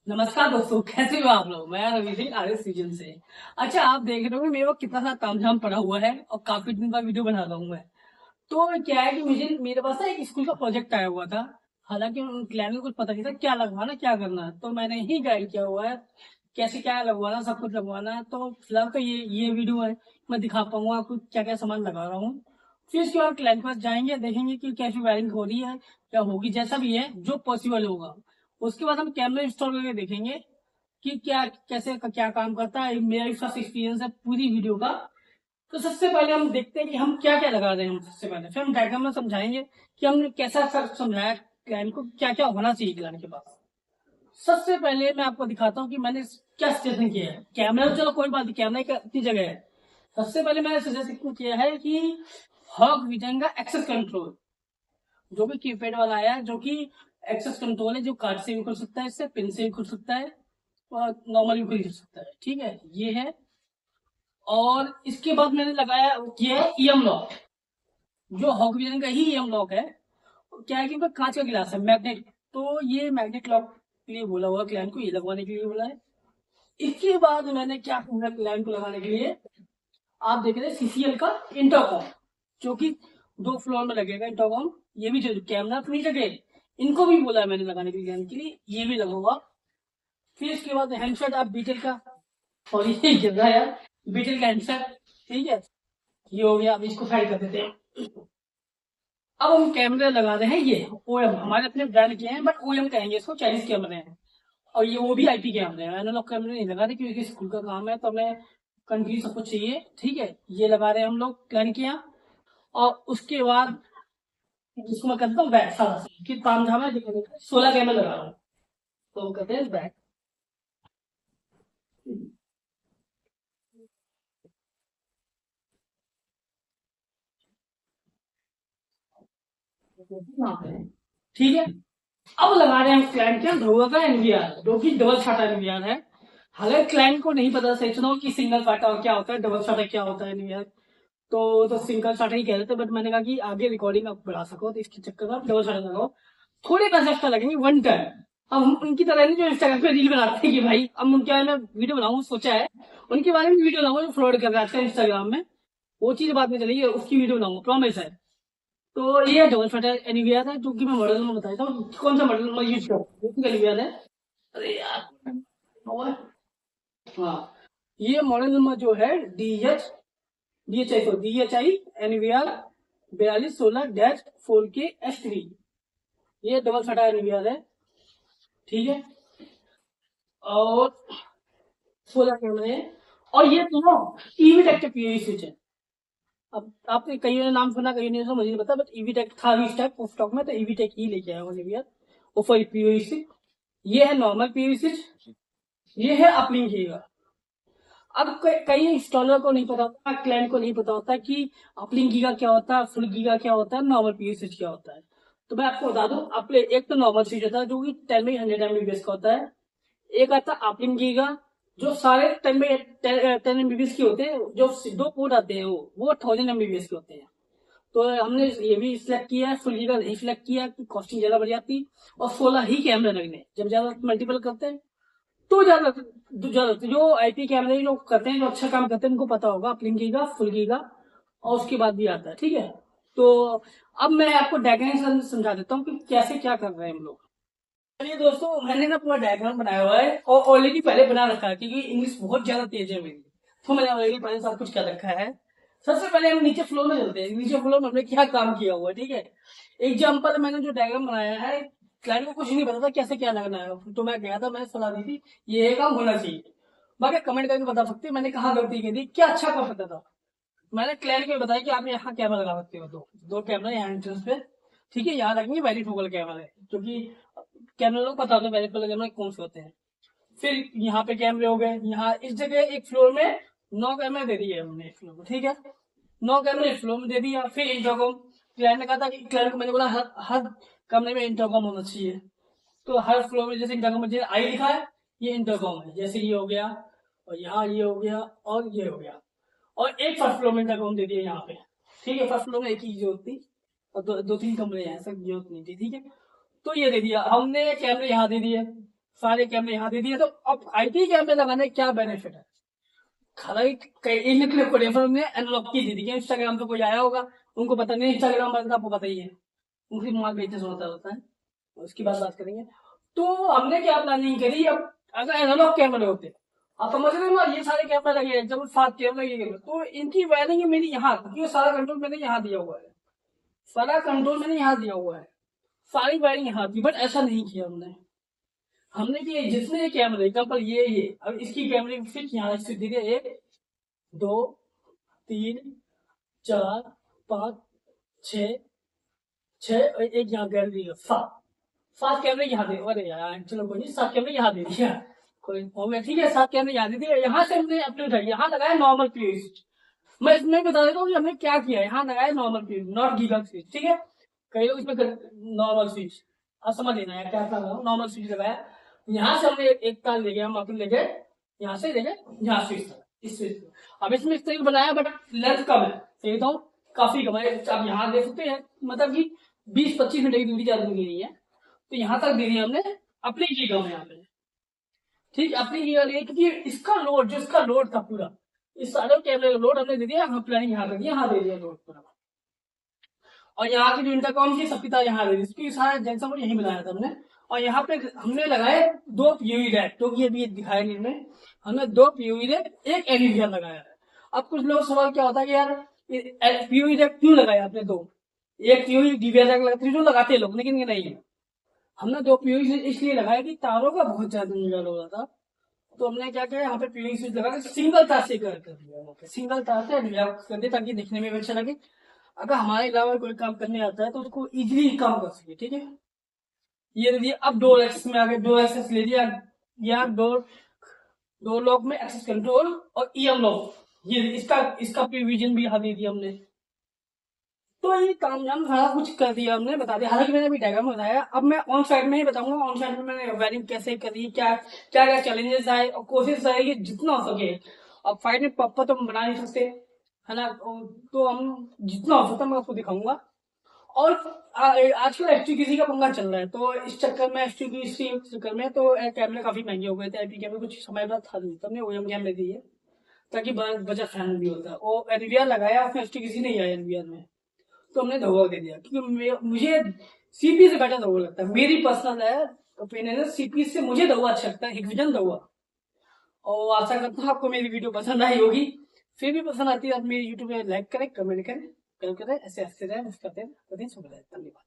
नमस्कार दोस्तों, कैसे हो आप लोग। मैं Ravi Singh R S season से। अच्छा, आप देख रहे हो मेरे को कितना सारा तामझाम पड़ा हुआ है और काफी दिन बाद वीडियो बना रहा हूँ मैं। तो क्या है कि मुझे मेरे पास ना एक स्कूल का प्रोजेक्ट आया हुआ था। हालांकि उन क्लाइंट को कुछ पता नहीं था क्या लगवाना क्या करना है, तो मैंने ही गाइड किया हुआ है कैसे क्या लगवाना, सब कुछ लगवाना है। तो फिलहाल तो ये वीडियो है, मैं दिखा पाऊंगा आपको क्या क्या सामान लगा रहा हूँ। फिर उसके बाद क्लाइंट के पास जाएंगे, देखेंगे कि कैसी वायरिंग हो रही है, क्या होगी, जैसा भी है जो पॉसिबल होगा। उसके बाद हम कैमरा इंस्टॉल करके देखेंगे कि क्या कैसे क्या काम करता है। मेरा भी फर्स्ट एक्सपीरियंस है पूरी वीडियो का। तो सबसे पहले हम देखते हैं कि हम क्या क्या लगा रहे हैं। हम सबसे पहले फिर हम डायग्राम में समझाएंगे कि हमने कैसा समझाया क्लाइंट को, क्या क्या होना चाहिए क्लाइंट के पास। सबसे पहले मैं आपको दिखाता हूँ कि मैंने क्या सजेशन किया है। कैमरा तो चलो कोई बात नहीं, कैमरा की अपनी जगह है। सबसे पहले मैंने सजेशन किया है कि हॉग विजन का एक्सेस कंट्रोल, जो भी कीपैड वाला आया है, जो कि एक्सेस कंट्रोल है, जो कार्ड से भी खुल सकता है, इससे पिन से भी खुल सकता है और नॉर्मली भी खुल सकता है। ठीक है, ये है। और इसके बाद मैंने लगाया किया है ईएम लॉक, जो हॉगविजन का ही ईएम लॉक है। क्या है कि इनका कांच का गिलास है, मैग्नेट। तो ये मैग्नेट लॉक के लिए बोला हुआ क्लाइंट को, ये लगवाने के लिए बोला है। इसके बाद मैंने क्या किया क्लाइंट को लगाने के लिए, आप देख रहे हैं सीसीएल का इंटरकॉम, जो कि 2 फ्लोर में लगेगा इंटरकॉम। ये भी जो कैमरा अपनी जगह, इनको भी बोला है मैंने लगाने के लिए, ये भी लगूंगा। फिर इसके बाद हैंडसेट, आप बीटेल का, और ये गिर रहा है यार, बीटेल का हैंडसेट। ठीक है, ये हो गया। अब इसको साइड कर देते हैं। अब हम कैमरे लगा रहे हैं, ये ओएम हमारे अपने ब्रांड के हैं, बट ओएम कहेंगे इसको, चाइनीज कैमरे हैं। और ये वो भी आईपी कैमरे हैं, एनालॉग कैमरे नहीं लगा रहे क्योंकि स्कूल का काम है, तो हमें कंटिन्यू सब कुछ चाहिए। ठीक है, ये लगा रहे हैं हम लोग क्लाइंट के यहाँ। और उसके बाद जिसको मैं करता हूँ बैक, सारा कि तामझाम है, 16 कैमरे लगा रहा हूँ, तो हम कहते हैं बैक। ठीक है, अब लगा रहे हैं क्लाइंट के ध्रुव का एनवीआर, जो कि डबल छाटा एनवीआर है। हालांकि क्लाइंट को नहीं पता सही सुनो कि सिंगल छाटा क्या होता है, डबल छाटा क्या होता है एनवीआर। तो सिंगल छाटा ही कह रहे थे, बट मैंने कहा कि आगे रिकॉर्डिंग आप बढ़ा सको, तो इसके चक्कर में आप डबल छाटा लगाओ। थोड़े पैसे एक्स्ट्रा लगेंगे, 1 टाइम। अब हम उनकी तरह नहीं जो इंस्टाग्राम पे रील बनाते हैं कि भाई अब उनके बारे में वीडियो बनाऊं, सोचा है उनके बारे में वीडियो बनाऊंगा जो फ्रॉड कर रहे हैं इंस्टाग्राम में। वो चीज बाद में चलेगी, उसकी वीडियो बनाऊंगा, प्रॉमिस है। तो ये डबल फटर एनिविया था, जो कि मैं मॉडल में बताया था कौन सा मॉडल मैं यूज करता हूँ, एनिविया है। अरे यार, और हाँ, ये मॉडल नंबर जो है डी एच आई एनिविया 4216-4K-S3। ये डबल फटा एनिविया है। ठीक है, और 16 कैमरे हैं। और ये दोनों ईवी टेक के पीओई स्विच है। अब आपने कई ने नाम सुना, कई ने सुना, मुझे नहीं पता, बट ईवी टेक था इस टाइप ऑफ स्टॉक में, तो ईवी टेक ही लेके आया हूँ एनिविया। और फॉर पीओई स्विच, ये है नॉर्मल पीओई स्विच, ये है अपलिंक की। अब कई इंस्टॉलर को नहीं पता होता, क्लाइंट को नहीं पता होता कि अपलिंक गीगा क्या होता है, फुल गीगा क्या होता है, नॉर्मल पीओई स्विच क्या होता है। तो मैं आपको बता दूं, अपने एक तो नॉर्मल स्विच होता है जो कि 10/100 MBPS का होता है। एक आता है अपलिंक गीगा, जो सारे 10/10 MBPS के होते हैं। जो 2 पोर्ट आते हैं वो 1000 MBPS के होते हैं। तो हमने ये भी सिलेक्ट किया है, फुल गीगा नहीं सिलेक्ट किया कि कॉस्टिंग ज्यादा बढ़ जाती। और 16 ही कैमरे लगने, जब ज्यादा मल्टीपल करते हैं तो ज्यादा ज्यादा जो आईपी कैमरे जो करते हैं, जो अच्छा काम करते हैं, उनको पता होगा अपलिंकी का, फुल्की का, और उसके बाद भी आता है। ठीक है, तो अब मैं आपको डायग्राम समझा देता हूँ कि कैसे क्या कर रहे हैं हम लोग। चलिए दोस्तों, मैंने ना पूरा डायग्राम बनाया हुआ है और ऑलरेडी पहले बना रखा है, क्योंकि इंग्लिश बहुत ज्यादा तेज है मेरी, तो मैंने ऑलरेडी पहले सब कुछ कर रखा है। सबसे पहले हम नीचे फ्लोर में चलते हैं, नीचे फ्लोर में हमने क्या काम किया हुआ है। ठीक है, एग्जाम्पल मैंने जो डायग्राम बनाया है, क्लाइंट को कुछ नहीं पता था कैसे क्या लगना है, तो मैं गया था, मैंने सलाह दी थी ये काम होना चाहिए। बाकी कमेंट करके बता सकते हैं मैंने कहाँ गलती की थी, क्या अच्छा कर सकता था। मैंने क्लाइंट को बताया कि आप यहाँ कैमरा लगा सकते हो, दो कैमरा यहाँ एंट्रेंस पे। ठीक है, यहाँ लगेंगे वेरीफोकल कैमरा है, क्योंकि कैमरा लोग पता होता है वेरीफोकल कैमरा कौन से होते हैं। फिर यहाँ पे कैमरे हो गए, यहाँ इस जगह एक फ्लोर में 9 कैमरे दे दिए हमने एक फ्लोर में। ठीक है, 9 कैमरे एक फ्लोर में दे दिया। फिर इंटरकॉम, क्लाइंट ने कहा था कि क्लाइंट को मैंने बोला हर कमरे में इंटरकॉम होना चाहिए। तो हर फ्लोर में जैसे इंटरकॉम में आई लिखा है, ये इंटरकॉम है, जैसे ये हो गया, और यहाँ ये हो गया, और ये हो गया। और एक फर्स्ट फ्लोर में इंटरकॉम दे दिया यहाँ पे। ठीक है, फर्स्ट फ्लोर में एक ही जरूरत थी, और दो तीन कमरे हैं, ऐसा जरूरत नहीं थी। ठीक है, तो ये दे दिया हमने, कैमरे यहाँ दे दिए। सारे कैमरे यहाँ दे दिए। तो अब आईपी कैमरे लगाने का क्या बेनिफिट है? हालांकि इन क्लिप को रेफर ने एनालॉग की दी थी, इंस्टाग्राम पे कोई आया होगा, उनको पता नहीं, इंस्टाग्राम पर आपको पता ही है उनकी माल बेचने होता है, उसकी बात करेंगे। तो हमने क्या प्लानिंग करी, अब अगर एनालॉग कैमरे होते, आप समझ रहे हो ना, ये सारे कैमरे लगे, जब 7 कैमरे लगे, तो इनकी वायरिंग मेरी यहाँ, क्योंकि सारा कंट्रोल मैंने यहाँ दिया हुआ है, सारा कंट्रोल मैंने यहाँ दिया हुआ है, सारी वायरिंग यहाँ थी। बट ऐसा नहीं किया हमने। हमने कि जिसने ये कैमरे एग्जाम्पल ये अब इसकी कैमरे फिट यहाँ स्थित दी है, 1 2 3 4 5 6 6 और एक यहाँ गैलरी है, 7 कैमरे यहाँ दे। अरे यार चलो कोई नहीं, 7 कैमरे यहाँ दे दिया, कोई हो गया, ठीक है, 7 कैमरे यहाँ दे दिए। यहाँ से हमने अपने उठाई, यहाँ लगाया नॉर्मल पीस। मैं इसमें बता देता हूँ कि हमने क्या किया, यहाँ लगाया normal piece, not giga switch, ठीक है। कई लोग इसमें नॉर्मल स्विच, आप समझ लेना है क्या नॉर्मल स्विच लगाया। यहाँ से हमने एक तार ले गए, हम अपने ले गए यहाँ से ले गए यहाँ स्विच, इस स्विच। अब इसमें इस तरीके बनाया, बट लेंथ कम है, सही बताऊँ काफी कम है। आप यहाँ देख सकते हैं, मतलब कि 20-25 मिनट की दूरी ज्यादा दूरी नहीं है, तो यहाँ तक दे दिया हमने अपनी की कम है यहाँ पे, ठीक, अपनी की वाली है, क्योंकि इसका लोड, जो इसका लोड था पूरा, इस सारे कैमरे का लोड हमने दे दिया, हम प्लानिंग यहाँ कर दिया, यहाँ दे दिया लोड पूरा। और यहाँ की जो इंटरकॉम की सबकी तरह यहाँ दे दी, इसकी सारा जंक्शन यही बनाया था हमने। और यहाँ पे हमने लगाए 2 पीयूई रैक, तो ये भी दिखाया नहीं हमने, हमने 2 पीयूई रैक, एक एनवीआर लगाया है। अब कुछ लोग सवाल क्या होता है कि यार पीयूई रैक क्यों लगाया आपने 2, एक पीयूई डीवीआर रैक लगाते जो लगाते लोग, लेकिन ये नहीं है। हमने 2 पीयूई इसलिए लगाया कि तारों का बहुत ज्यादा निकाल हो रहा था, तो हमने क्या किया, यहाँ पे पीयूई स्विच लगा के सिंगल तार से कर दिया, सिंगल तार से एनवीआर कर दिया, ताकि देखने में भी अच्छा लगे। अगर हमारे अलावा कोई काम करने आता है तो उसको इजीली काम कर सके, ठीक है। ये दे दिया, अब डोर एक्सेस में आगे, डोर एक्सेस ले लिया, या डोर लॉक में एक्सेस कंट्रोल और ईएम लॉक, ये इसका प्रिविजन भी यहाँ दे दिया हमने। तो ये काम जाम सारा कुछ कर दिया हमने, बता दिया। हालांकि मैंने अभी डायग्राम में बताया, अब मैं ऑन साइड में ही बताऊंगा, ऑन साइड में मैंने वायरिंग कैसे करी, क्या क्या क्या चैलेंजेस आए, और कोशिश रहेगी जितना हो सके। अब फाइट में प्रॉपर तो हम बना नहीं सकते, है ना, तो हम जितना हो सकता मैं आपको दिखाऊंगा। और आजकल एचटीसीसी का पंगा चल रहा है, तो इस चक्कर में एचटीसीसी के चक्कर में तो कैमरे काफी महंगे हो गए थे, आईपी कैमरे कुछ समय बाद था नहीं, तब ने ओएम कैमरे दिए ताकि बजट फ्रेंडली भी होता है। और एनवीआर लगाया, उसमें एचटीसीसी नहीं आया एनवीआर में, तो हमने धोखा दे दिया, क्योंकि मुझे सीपी से बेटर धोखा लगता है, मेरी पर्सनल है ओपिनियन है, सीपी से मुझे धोखा अच्छा लगता है, हिकविजन धोखा। और आशा करता हूँ आपको मेरी वीडियो पसंद आई होगी, फिर भी पसंद आती है आप मेरी यूट्यूब में लाइक करें, कमेंट करें, ऐसे हंसते रहे, धन्यवाद।